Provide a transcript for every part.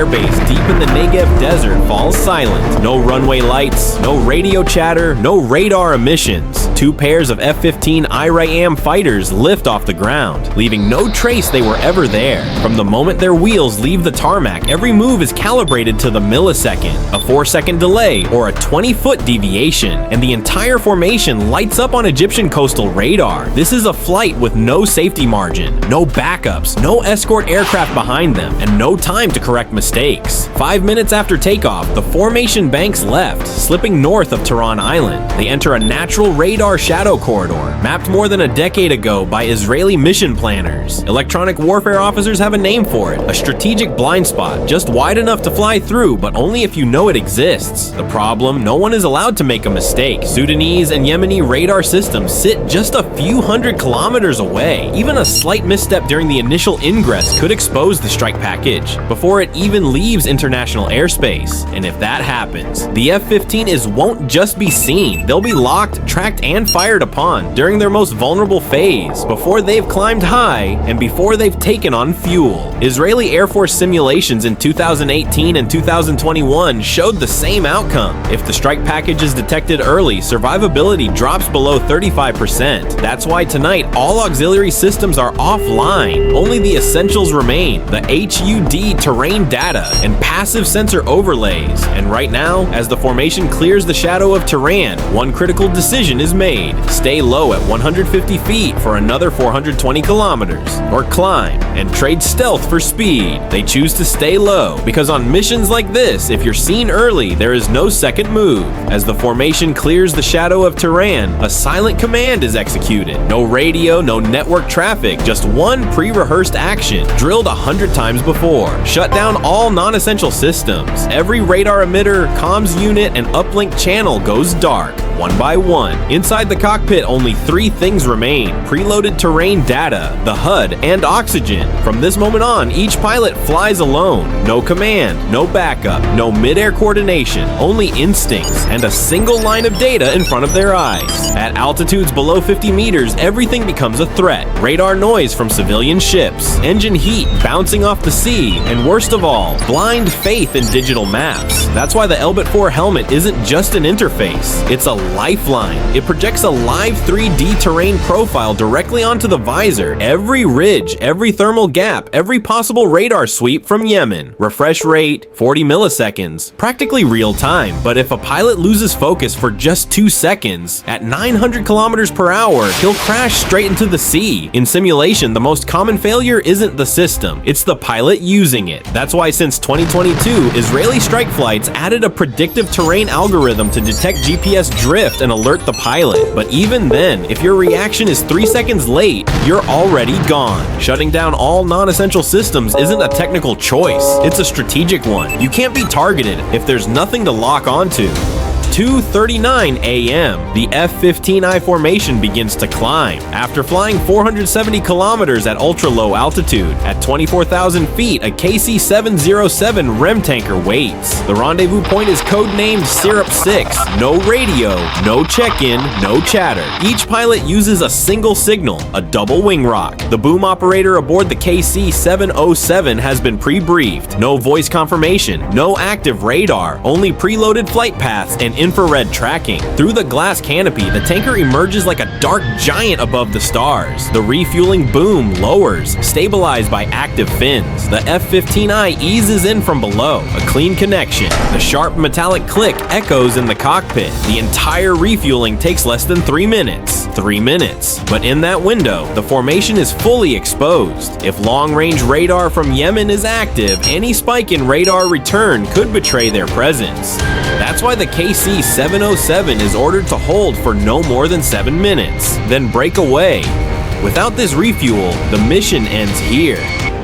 Airbase deep in the Negev desert falls silent. No runway lights, no radio chatter, no radar emissions. Two pairs of F-15I Ra'am fighters lift off the ground, leaving no trace they were ever there. From the moment their wheels leave the tarmac, every move is calibrated to the millisecond, a 4-second delay, or a 20-foot deviation, and the entire formation lights up on Egyptian coastal radar. This is a flight with no safety margin, no backups, no escort aircraft behind them, and no time to correct mistakes. 5 minutes after takeoff, the formation banks left, slipping north of Tehran Island. They enter a natural radar shadow corridor, mapped more than a decade ago by Israeli mission planners. Electronic warfare officers have a name for it, a strategic blind spot, just wide enough to fly through, but only if you know it exists. The problem, no one is allowed to make a mistake. Sudanese and Yemeni radar systems sit just a few hundred kilometers away. Even a slight misstep during the initial ingress could expose the strike package before it even leaves international airspace. And if that happens, the F-15is won't just be seen, they'll be locked, tracked, and fired upon during their most vulnerable phase, before they've climbed high and before they've taken on fuel. Israeli Air Force simulations in 2018 and 2021 showed the same outcome. If the strike package is detected early, survivability drops below 35%. That's why tonight all auxiliary systems are offline. Only the essentials remain, the HUD terrain data and passive sensor overlays. And right now, as the formation clears the shadow of Tehran, one critical decision is made. Stay low at 150 feet for another 420 kilometers, or climb and trade stealth for speed. They choose to stay low because on missions like this, if you're seen early, there is no second move. As the formation clears the shadow of Tehran, a silent command is executed. No radio, no network traffic, just one pre-rehearsed action, drilled 100 times before. Shut down all non-essential systems. Every radar emitter, comms unit, and uplink channel goes dark, one by one. Inside the cockpit, only 3 things remain: preloaded terrain data, the HUD, and oxygen. From this moment on, each pilot flies alone. No command, no backup, no mid-air coordination, only instincts, and a single line of data in front of their eyes. At altitudes below 50 meters, everything becomes a threat. Radar noise from civilian ships, engine heat bouncing off the sea, and worst of all, blind faith in digital maps. That's why the Elbit 4 helmet isn't just an interface, it's a lifeline. It projects a live 3D terrain profile directly onto the visor. Every ridge, every thermal gap, every possible radar sweep from Yemen. Refresh rate, 40 milliseconds, practically real time. But if a pilot loses focus for just 2 seconds, at 900 kilometers per hour, he'll crash straight into the sea. In simulation, the most common failure isn't the system, it's the pilot using it. That's why since 2022, Israeli strike flights added a predictive terrain algorithm to detect GPS drift and alert the pilot. But even then, if your reaction is 3 seconds late, you're already gone. Shutting down all non-essential systems isn't a technical choice, it's a strategic one. You can't be targeted if there's nothing to lock onto. 2:39 a.m., the F-15I formation begins to climb. After flying 470 kilometers at ultra-low altitude, at 24,000 feet, a KC-707 REM tanker waits. The rendezvous point is codenamed Syrup 6. No radio, no check-in, no chatter. Each pilot uses a single signal, a double wing rock. The boom operator aboard the KC-707 has been pre-briefed. No voice confirmation, no active radar, only preloaded flight paths and infrared tracking. Through the glass canopy, the tanker emerges like a dark giant above the stars. The refueling boom lowers, stabilized by active fins. The F-15I eases in from below, a clean connection. The sharp metallic click echoes in the cockpit. The entire refueling takes less than 3 minutes. 3 minutes. But in that window, the formation is fully exposed. If long-range radar from Yemen is active, any spike in radar return could betray their presence. That's why the KC-707 is ordered to hold for no more than 7 minutes, then break away. Without this refuel, the mission ends here.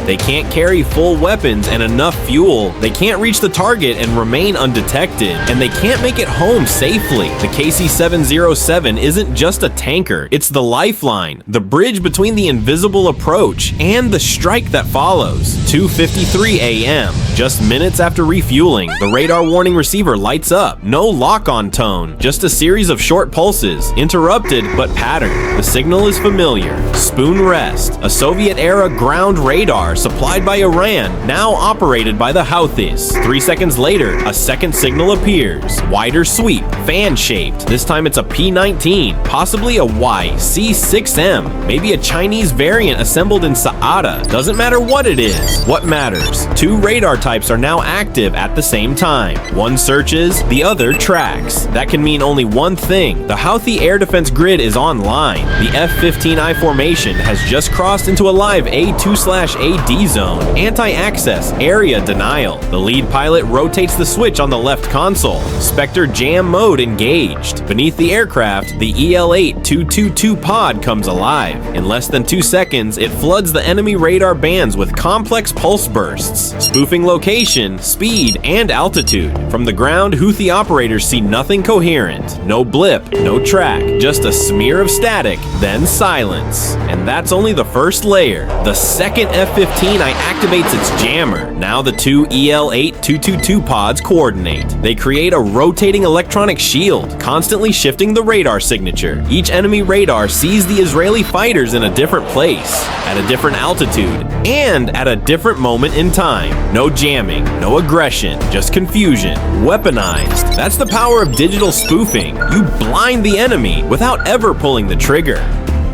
They can't carry full weapons and enough fuel, they can't reach the target and remain undetected, and they can't make it home safely. The KC-707 isn't just a tanker, it's the lifeline, the bridge between the invisible approach and the strike that follows. 2:53 a.m. Just minutes after refueling, the radar warning receiver lights up. No lock-on tone, just a series of short pulses, interrupted but patterned. The signal is familiar. Spoon rest, a Soviet-era ground radar radar supplied by Iran, now operated by the Houthis. 3 seconds later, a second signal appears. Wider sweep, fan-shaped. This time it's a P-19, possibly a YC-6M, maybe a Chinese variant assembled in Sanaa. Doesn't matter what it is. What matters? 2 radar types are now active at the same time. One searches, the other tracks. That can mean only one thing. The Houthi air defense grid is online. The F-15I formation has just crossed into a live A2/AD zone. Anti-access, area denial. The lead pilot rotates the switch on the left console. Spectre jam mode engaged. Beneath the aircraft, the EL-8-222 pod comes alive. In less than 2 seconds, it floods the enemy radar bands with complex pulse bursts, spoofing location, speed, and altitude. From the ground, Houthi operators see nothing coherent. No blip, no track, just a smear of static, then silence. And that's only the first layer. The second F-15I activates its jammer. Now the 2 EL-8-222 pods coordinate. They create a rotating electronic shield, constantly shifting the radar signature. Each enemy radar sees the Israeli fighters in a different place, at a different altitude, and at a different moment in time. No jamming, no aggression, just confusion. Weaponized. That's the power of digital spoofing. You blind the enemy without ever pulling the trigger.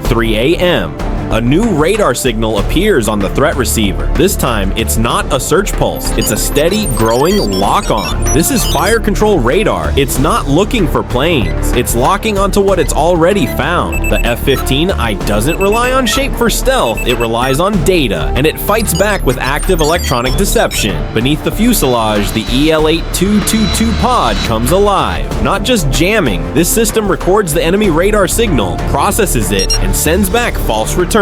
3 a.m. A new radar signal appears on the threat receiver. This time, it's not a search pulse. It's a steady, growing lock-on. This is fire control radar. It's not looking for planes. It's locking onto what it's already found. The F-15I doesn't rely on shape for stealth. It relies on data, and it fights back with active electronic deception. Beneath the fuselage, the EL-8-222 pod comes alive. Not just jamming. This system records the enemy radar signal, processes it, and sends back false returns.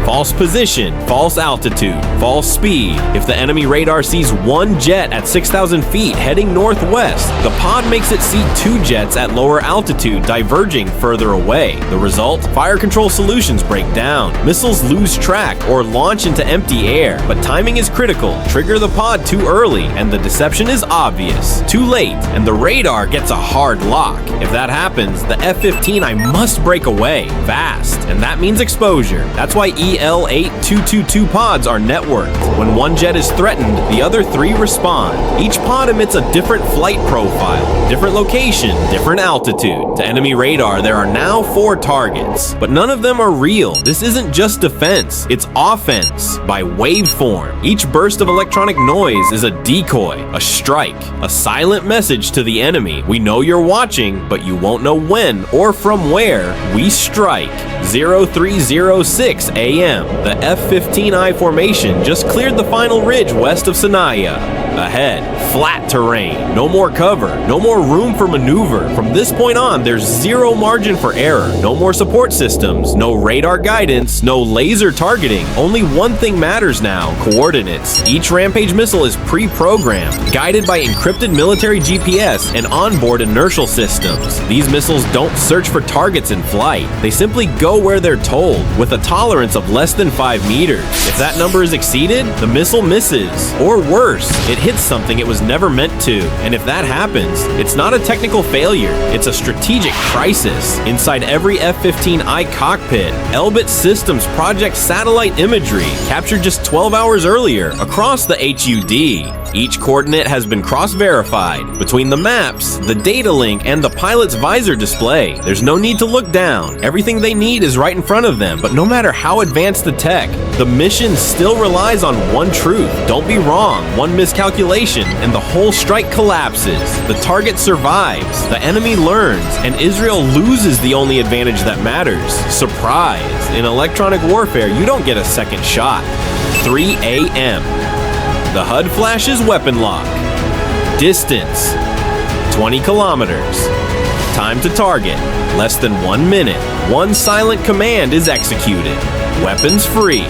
False position, false altitude, false speed. If the enemy radar sees one jet at 6,000 feet heading northwest, the pod makes it see 2 jets at lower altitude diverging further away. The result? Fire control solutions break down. Missiles lose track or launch into empty air. But timing is critical. Trigger the pod too early and the deception is obvious. Too late and the radar gets a hard lock. If that happens, the F-15I must break away fast, and that means exposure. That's why EL-8-222 pods are networked. When one jet is threatened, the other 3 respond. Each pod emits a different flight profile, different location, different altitude. To enemy radar, there are now 4 targets, but none of them are real. This isn't just defense, it's offense by waveform. Each burst of electronic noise is a decoy, a strike, a silent message to the enemy. We know you're watching, but you won't know when or from where we strike. 0306 a.m. The F-15I formation just cleared the final ridge west of Sanaa. Ahead, flat terrain, no more cover, no more room for maneuver. From this point on, there's zero margin for error. No more support systems, no radar guidance, no laser targeting. Only one thing matters now: coordinates. Each Rampage missile is pre-programmed, guided by encrypted military GPS and onboard inertial systems. These missiles don't search for targets in flight. They simply go where they're told, with a tolerance of less than 5 meters. If that number is exceeded, the missile misses. Or worse, it hits something it was never meant to. And if that happens, it's not a technical failure, it's a strategic crisis. Inside every F-15I cockpit, Elbit Systems projects satellite imagery captured just 12 hours earlier across the HUD. Each coordinate has been cross-verified between the maps, the data link, and the pilot's visor display. There's no need to look down. Everything they need is right in front of them, but no matter how advanced the tech, the mission still relies on one truth. Don't be wrong. One miscalculation and the whole strike collapses. The target survives, the enemy learns, and Israel loses the only advantage that matters: surprise. In electronic warfare, you don't get a second shot. 3 a.m. The HUD flashes weapon lock. Distance, 20 kilometers. Time to target, less than 1 minute. One silent command is executed. Weapons free.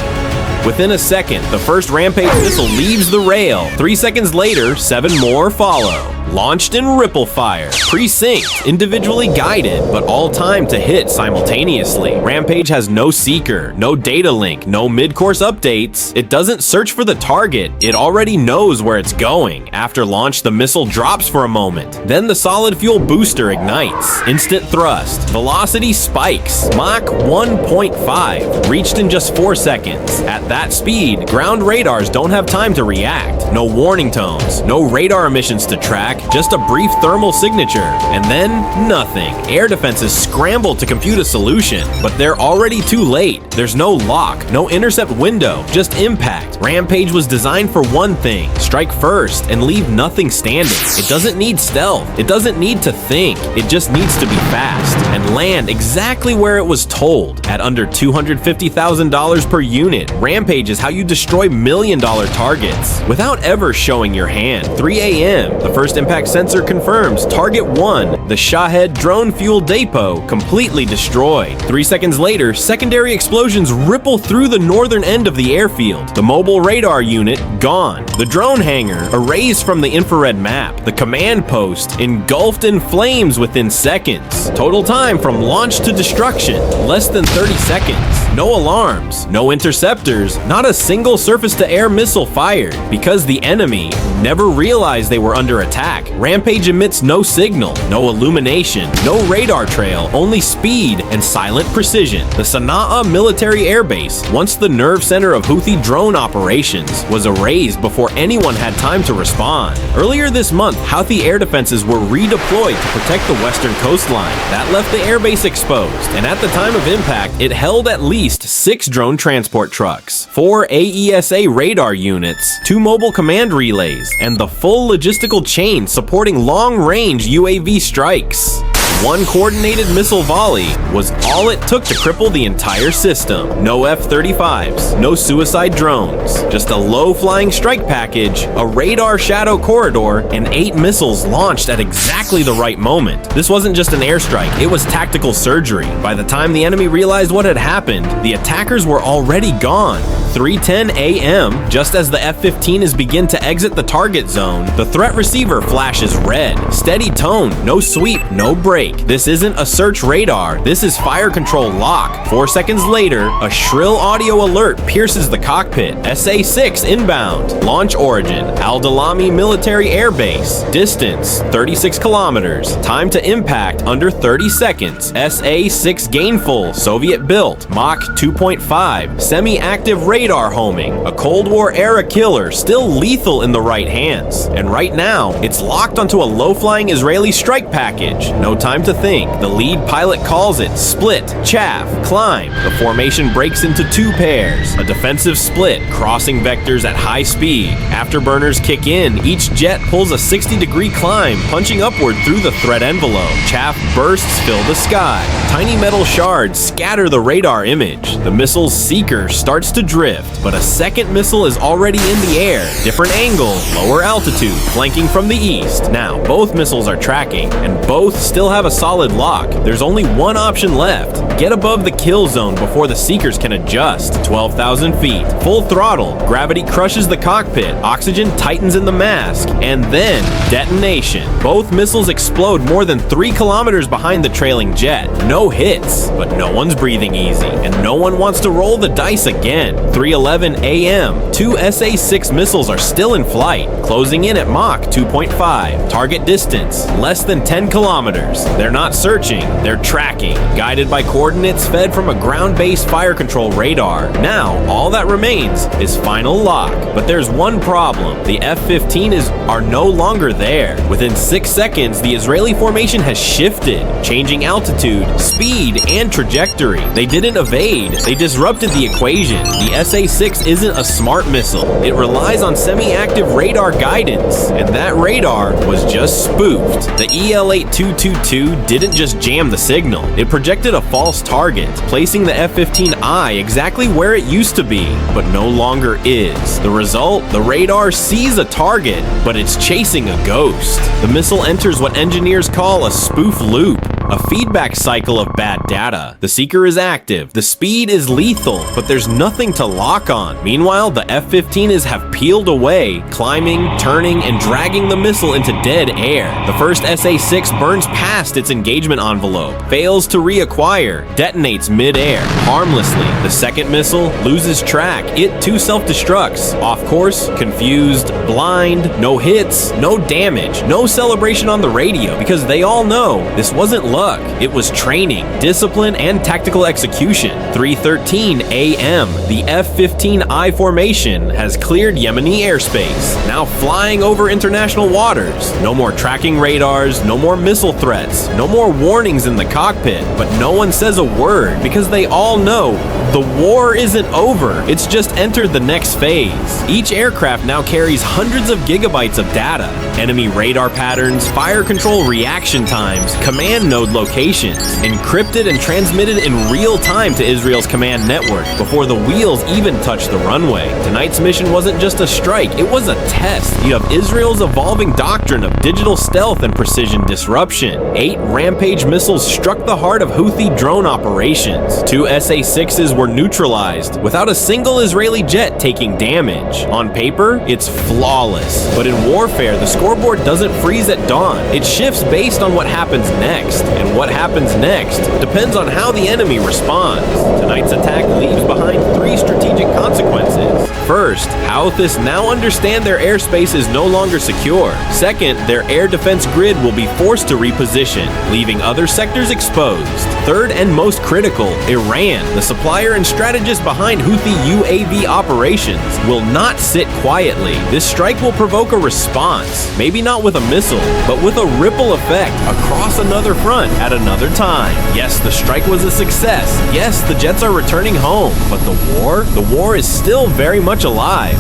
Within a second, the first Rampage missile leaves the rail. 3 seconds later, 7 more follow. launched in ripple fire, pre-synced, individually guided, but all timed to hit simultaneously. Rampage has no seeker, no data link, no mid-course updates. It doesn't search for the target, it already knows where it's going. After launch, the missile drops for a moment. Then the solid fuel booster ignites. Instant thrust. Velocity spikes. Mach 1.5. Reached in just 4 seconds. At that speed, ground radars don't have time to react. No warning tones, no radar emissions to track, just a brief thermal signature. And then, nothing. Air defenses scramble to compute a solution, but they're already too late. There's no lock, no intercept window, just impact. Rampage was designed for one thing: strike first and leave nothing standing. It doesn't need stealth, it doesn't need to think, it just needs to be fast and land exactly where it was told. At under $250,000 per unit, Rampage is how you destroy million-dollar targets without ever showing your hand. 3 a.m., the first impact sensor confirms target 1, the Shahed drone fuel depot, completely destroyed. 3 seconds later, secondary explosions ripple through the northern end of the airfield. The mobile radar unit gone. The drone hangar erased from the infrared map. The command post engulfed in flames within seconds. Total time from launch to destruction, less than 30 seconds. No alarms, no interceptors, not a single surface-to-air missile fired, because the enemy never realized they were under attack. Rampage emits no signal, no illumination, no radar trail, only speed and silent precision. The Sanaa military airbase, once the nerve center of Houthi drone operations, was erased before anyone had time to respond. Earlier this month, Houthi air defenses were redeployed to protect the western coastline. That left the airbase exposed, and at the time of impact, it held at least 6 drone transport trucks, 4 AESA radar units, 2 mobile command relays, and the full logistical chain supporting long-range UAV strikes. One coordinated missile volley was all it took to cripple the entire system. No F-35s, no suicide drones, just a low-flying strike package, a radar shadow corridor, and 8 missiles launched at exactly the right moment. This wasn't just an airstrike, it was tactical surgery. By the time the enemy realized what had happened, the attackers were already gone. 3:10 a.m., just as the F-15 begin to exit the target zone, the threat receiver flashes red. Steady tone, no sweep, no break. This isn't a search radar, this is fire control lock. 4 seconds later, a shrill audio alert pierces the cockpit. SA-6 inbound. Launch origin, Al-Dalami military airbase. Distance, 36 kilometers. Time to impact, under 30 seconds. SA-6 gainful, Soviet built. Mach 2.5. Semi-active radar homing. A Cold War era killer, still lethal in the right hands. And right now, it's locked onto a low-flying Israeli strike package. No time to think. The lead pilot calls it split, chaff, climb. The formation breaks into 2 pairs. A defensive split, crossing vectors at high speed. Afterburners kick in. Each jet pulls a 60-degree climb, punching upward through the threat envelope. Chaff bursts fill the sky. Tiny metal shards scatter the radar image. The missile's seeker starts to drift, but a second missile is already in the air. Different angle, lower altitude, flanking from the east. Now, both missiles are tracking, and both still have a solid lock. There's only one option left. Get above the kill zone before the seekers can adjust. 12,000 feet. Full throttle. Gravity crushes the cockpit. Oxygen tightens in the mask. And then, detonation. Both missiles explode more than 3 kilometers behind the trailing jet. No hits, but no one's breathing easy. And no one wants to roll the dice again. 3:11 a.m. 2 SA-6 missiles are still in flight, closing in at Mach 2.5. Target distance, less than 10 kilometers. They're not searching, they're tracking, guided by coordinates fed from a ground-based fire control radar. Now, all that remains is final lock. But there's one problem. The F-15s are no longer there. Within 6 seconds, the Israeli formation has shifted, changing altitude, speed, and trajectory. They didn't evade, they disrupted the equation. The SA-6 isn't a smart missile. It relies on semi-active radar guidance, and that radar was just spoofed. The EL-8222 didn't just jam the signal, it projected a false target, placing the F-15I exactly where it used to be, but no longer is. The result? The radar sees a target, but it's chasing a ghost. The missile enters what engineers call a spoof loop. A feedback cycle of bad data. The seeker is active, the speed is lethal, but there's nothing to lock on. Meanwhile, the F-15is have peeled away, climbing, turning, and dragging the missile into dead air. The first SA-6 burns past its engagement envelope, fails to reacquire, detonates mid-air, harmlessly. The second missile loses track. It too self-destructs. Off course, confused, blind, no hits, no damage, no celebration on the radio, because they all know this wasn't luck. It was training, discipline, and tactical execution. 3:13 a.m. The F-15I formation has cleared Yemeni airspace, now flying over international waters. No more tracking radars, no more missile threats, no more warnings in the cockpit, but no one says a word because they all know the war isn't over. It's just entered the next phase. Each aircraft now carries hundreds of gigabytes of data. Enemy radar patterns, fire control reaction times, command node locations, encrypted and transmitted in real time to Israel's command network before the wheels even touch the runway. Tonight's mission wasn't just a strike, it was a test of Israel's evolving doctrine of digital stealth and precision disruption. 8 Rampage missiles struck the heart of Houthi drone operations. 2 SA-6s were neutralized, without a single Israeli jet taking damage. On paper, it's flawless, but in warfare, the scoreboard doesn't freeze at dawn. It shifts based on what happens next, and what happens next depends on how the enemy responds. Tonight's attack leaves behind 3 strategic consequences. First, houthis now understand their airspace is no longer secure. Second, their air defense grid will be forced to reposition, leaving other sectors exposed. Third, and most critical, Iran, the supplier and strategist behind Houthi UAV operations, will not sit quietly. This strike will provoke a response, maybe not with a missile, but with a ripple effect across another front at another time. Yes, the strike was a success. Yes, the jets are returning home, but the war is still very much alive.